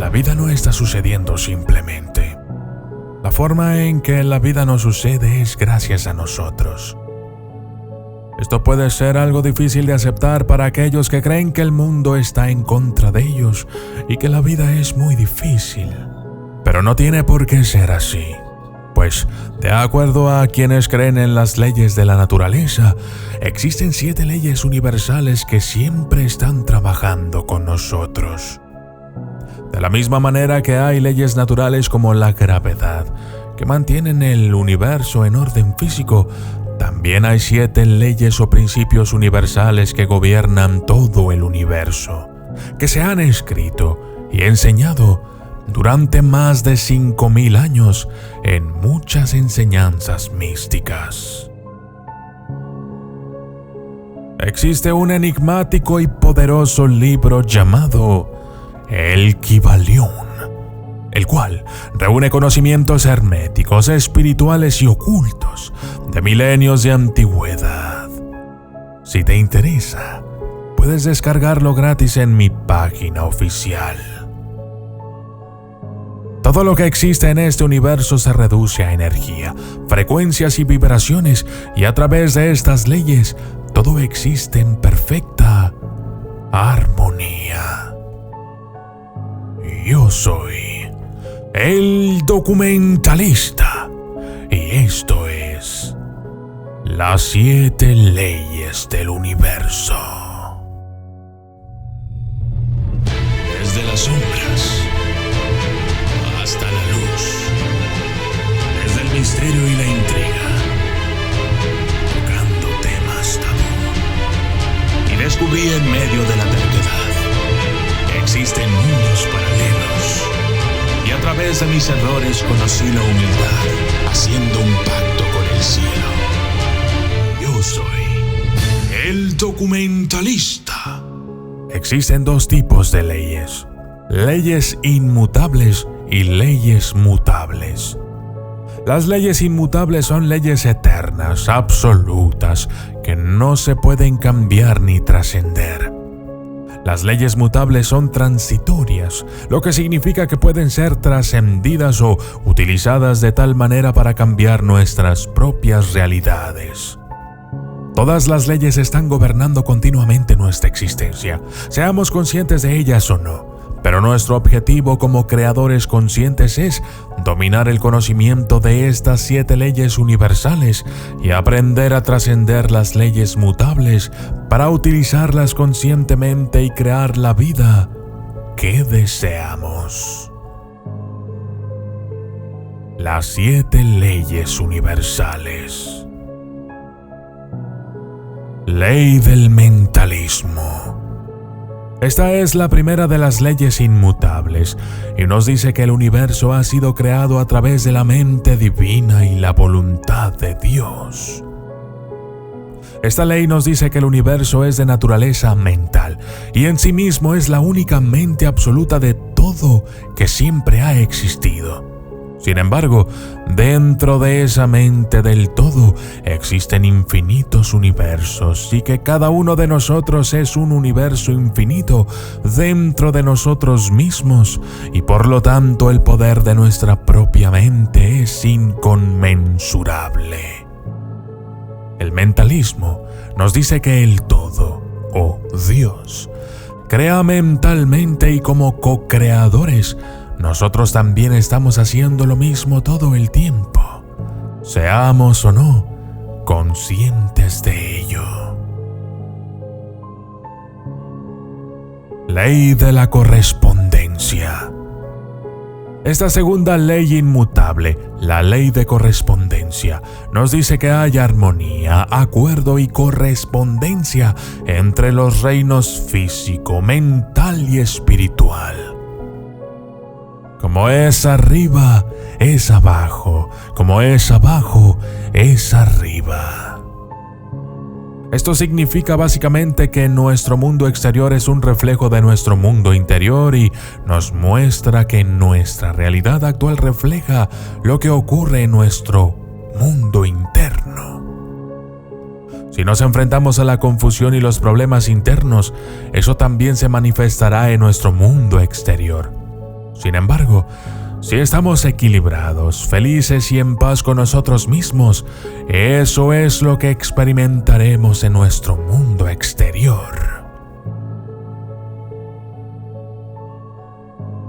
La vida no está sucediendo simplemente. La forma en que la vida nos sucede es gracias a nosotros. Esto puede ser algo difícil de aceptar para aquellos que creen que el mundo está en contra de ellos y que la vida es muy difícil. Pero no tiene por qué ser así. Pues, de acuerdo a quienes creen en las leyes de la naturaleza, existen 7 leyes universales que siempre están trabajando con nosotros. De la misma manera que hay leyes naturales como la gravedad, que mantienen el universo en orden físico, también hay 7 leyes o principios universales que gobiernan todo el universo, que se han escrito y enseñado durante más de 5,000 años en muchas enseñanzas místicas. Existe un enigmático y poderoso libro llamado El Kybalión, el cual reúne conocimientos herméticos, espirituales y ocultos de milenios de antigüedad. Si te interesa, puedes descargarlo gratis en mi página oficial. Todo lo que existe en este universo se reduce a energía, frecuencias y vibraciones, y a través de estas leyes, todo existe en perfecta armonía. Yo soy el documentalista, y esto es las 7 leyes del universo. Desde las sombras hasta la luz, desde el misterio y la intriga, tocando temas tabú. Y descubrí en medio de la terquedad que existen mundos paralelos. Y a través de mis errores conocí la humildad, haciendo un pacto con el cielo. Yo soy el documentalista. Existen 2 tipos de leyes: leyes inmutables y leyes mutables. Las leyes inmutables son leyes eternas, absolutas, que no se pueden cambiar ni trascender. Las leyes mutables son transitorias, lo que significa que pueden ser trascendidas o utilizadas de tal manera para cambiar nuestras propias realidades. Todas las leyes están gobernando continuamente nuestra existencia, seamos conscientes de ellas o no. Pero nuestro objetivo como creadores conscientes es dominar el conocimiento de estas 7 leyes universales y aprender a trascender las leyes mutables para utilizarlas conscientemente y crear la vida que deseamos. Las 7 leyes universales. Ley del mentalismo. Esta es la primera de las leyes inmutables y nos dice que el universo ha sido creado a través de la mente divina y la voluntad de Dios. Esta ley nos dice que el universo es de naturaleza mental y en sí mismo es la única mente absoluta de todo que siempre ha existido. Sin embargo, dentro de esa mente del todo existen infinitos universos y que cada uno de nosotros es un universo infinito dentro de nosotros mismos y por lo tanto el poder de nuestra propia mente es inconmensurable. El mentalismo nos dice que el todo, o Dios, crea mentalmente y como co-creadores, nosotros también estamos haciendo lo mismo todo el tiempo, seamos o no conscientes de ello. Ley de la correspondencia. Esta segunda ley inmutable, la ley de correspondencia, nos dice que hay armonía, acuerdo y correspondencia entre los reinos físico, mental y espiritual. Como es arriba, es abajo. Como es abajo, es arriba. Esto significa básicamente que nuestro mundo exterior es un reflejo de nuestro mundo interior y nos muestra que nuestra realidad actual refleja lo que ocurre en nuestro mundo interno. Si nos enfrentamos a la confusión y los problemas internos, eso también se manifestará en nuestro mundo exterior. Sin embargo, si estamos equilibrados, felices y en paz con nosotros mismos, eso es lo que experimentaremos en nuestro mundo exterior.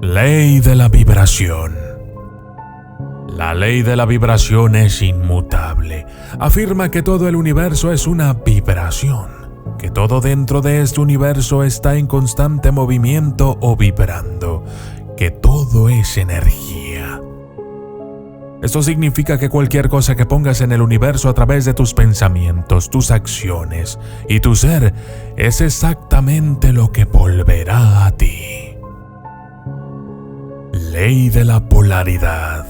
Ley de la vibración. La ley de la vibración es inmutable. Afirma que todo el universo es una vibración, que todo dentro de este universo está en constante movimiento o vibrando, que todo es energía. Esto significa que cualquier cosa que pongas en el universo a través de tus pensamientos, tus acciones y tu ser es exactamente lo que volverá a ti. Ley de la polaridad.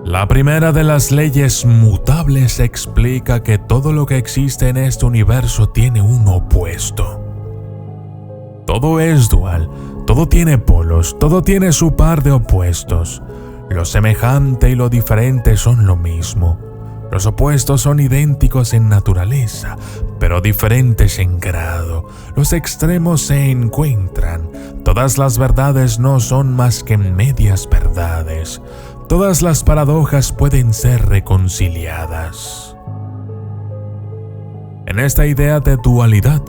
La primera de las leyes mutables explica que todo lo que existe en este universo tiene un opuesto. Todo es dual, todo tiene polos, todo tiene su par de opuestos. Lo semejante y lo diferente son lo mismo. Los opuestos son idénticos en naturaleza, pero diferentes en grado. Los extremos se encuentran. Todas las verdades no son más que medias verdades. Todas las paradojas pueden ser reconciliadas. En esta idea de dualidad,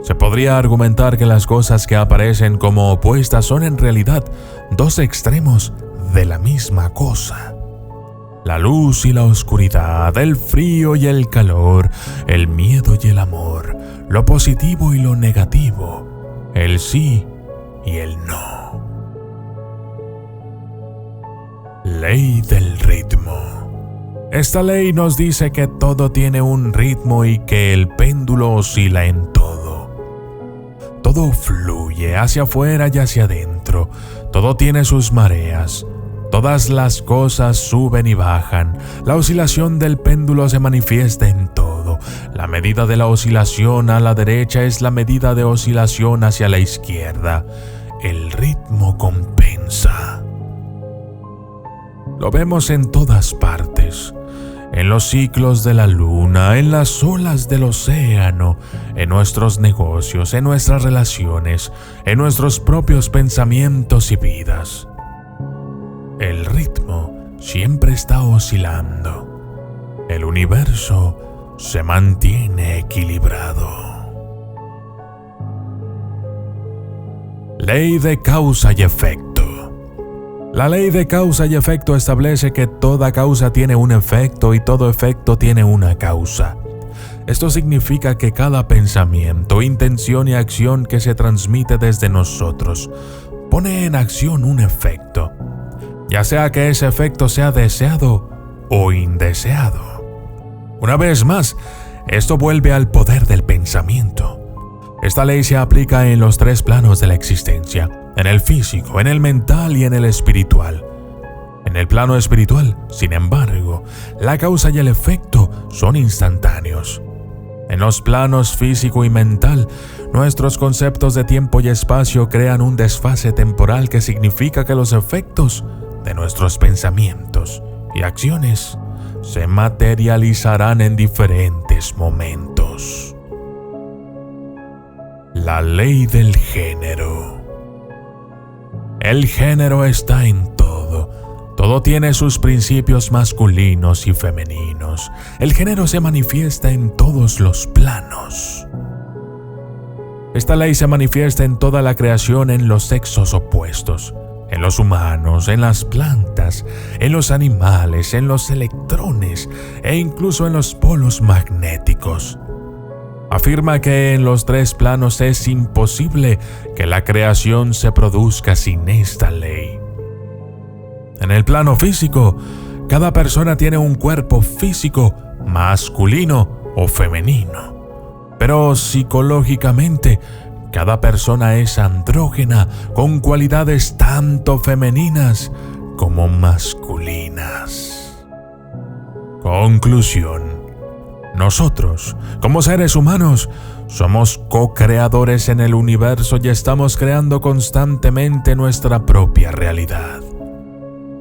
se podría argumentar que las cosas que aparecen como opuestas son en realidad dos extremos de la misma cosa. La luz y la oscuridad, el frío y el calor, el miedo y el amor, lo positivo y lo negativo, el sí y el no. Ley del ritmo. Esta ley nos dice que todo tiene un ritmo y que el péndulo oscila en todo. Todo fluye hacia afuera y hacia adentro. Todo tiene sus mareas. Todas las cosas suben y bajan. La oscilación del péndulo se manifiesta en todo. La medida de la oscilación a la derecha es la medida de oscilación hacia la izquierda. El ritmo compensa. Lo vemos en todas partes. En los ciclos de la luna, en las olas del océano, en nuestros negocios, en nuestras relaciones, en nuestros propios pensamientos y vidas. El ritmo siempre está oscilando. El universo se mantiene equilibrado. Ley de causa y efecto. La ley de causa y efecto establece que toda causa tiene un efecto y todo efecto tiene una causa. Esto significa que cada pensamiento, intención y acción que se transmite desde nosotros pone en acción un efecto, ya sea que ese efecto sea deseado o indeseado. Una vez más, esto vuelve al poder del pensamiento. Esta ley se aplica en los tres planos de la existencia, en el físico, en el mental y en el espiritual. En el plano espiritual, sin embargo, la causa y el efecto son instantáneos. En los planos físico y mental, nuestros conceptos de tiempo y espacio crean un desfase temporal que significa que los efectos de nuestros pensamientos y acciones se materializarán en diferentes momentos. La ley del género. El género está en todo. Todo tiene sus principios masculinos y femeninos. El género se manifiesta en todos los planos. Esta ley se manifiesta en toda la creación en los sexos opuestos, en los humanos, en las plantas, en los animales, en los electrones e incluso en los polos magnéticos. Afirma que en los tres planos es imposible que la creación se produzca sin esta ley. En el plano físico, cada persona tiene un cuerpo físico masculino o femenino. Pero psicológicamente, cada persona es andrógena con cualidades tanto femeninas como masculinas. Conclusión. Nosotros, como seres humanos, somos co-creadores en el universo y estamos creando constantemente nuestra propia realidad.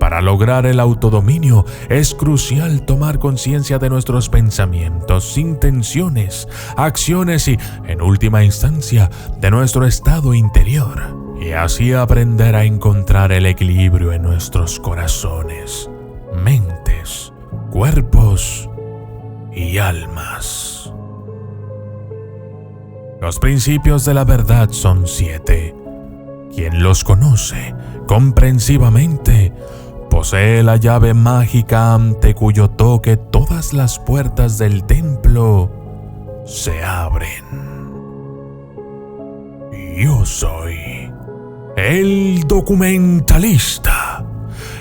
Para lograr el autodominio, es crucial tomar conciencia de nuestros pensamientos, intenciones, acciones y, en última instancia, de nuestro estado interior. y así aprender a encontrar el equilibrio en nuestros corazones, mentes, cuerpos y almas. Los principios de la verdad son 7. Quien los conoce comprensivamente posee la llave mágica ante cuyo toque todas las puertas del templo se abren. Yo soy el documentalista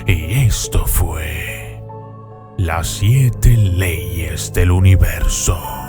y esto fue las 7 leyes del universo.